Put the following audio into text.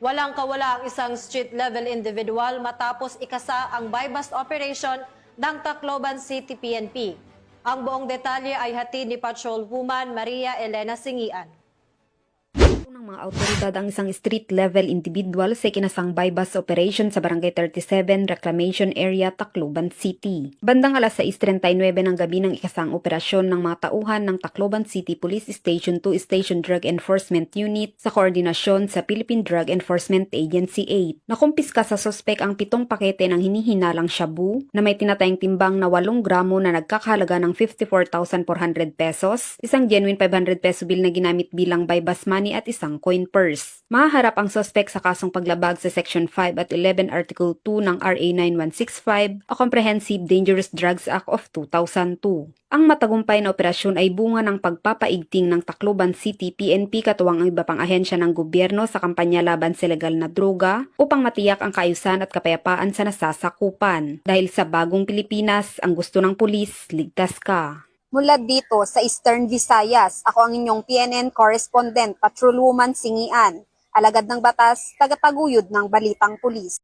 Walang kawala ang isang street-level individual matapos ikasa ang buy-bust operation ng Tacloban City PNP. Ang buong detalye ay hatid ni Patrolwoman Maria Elena Singian. Ng mga autoridad ang isang street-level individual sa ikinasang buy-bust operation sa Barangay 37 Reclamation Area, Tacloban City. Bandang alas 6:39 ng gabi ng ikasang operasyon ng mga tauhan ng Tacloban City Police Station 2 Station Drug Enforcement Unit sa koordinasyon sa Philippine Drug Enforcement Agency 8. Nakumpiska sa sospek ang 7 pakete ng hinihinalang shabu na may tinatayang timbang na 8 gramo na nagkakahalaga ng 54,400 pesos, isang genuine 500 peso bill na ginamit bilang buy-bust money at isang coin purse. Mahaharap ang suspect sa kasong paglabag sa Section 5 at 11 Article 2 ng RA 9165 o Comprehensive Dangerous Drugs Act of 2002. Ang matagumpay na operasyon ay bunga ng pagpapaigting ng Tacloban City PNP katuwang ang iba pang ahensya ng gobyerno sa kampanya laban sa legal na droga upang matiyak ang kaayusan at kapayapaan sa nasasakupan. Dahil sa bagong Pilipinas, ang gusto ng pulis, ligtas ka. Mula dito sa Eastern Visayas, ako ang inyong PNN correspondent, Patrolwoman Singian, alagad ng batas, tagataguyod ng Balitang Pulis.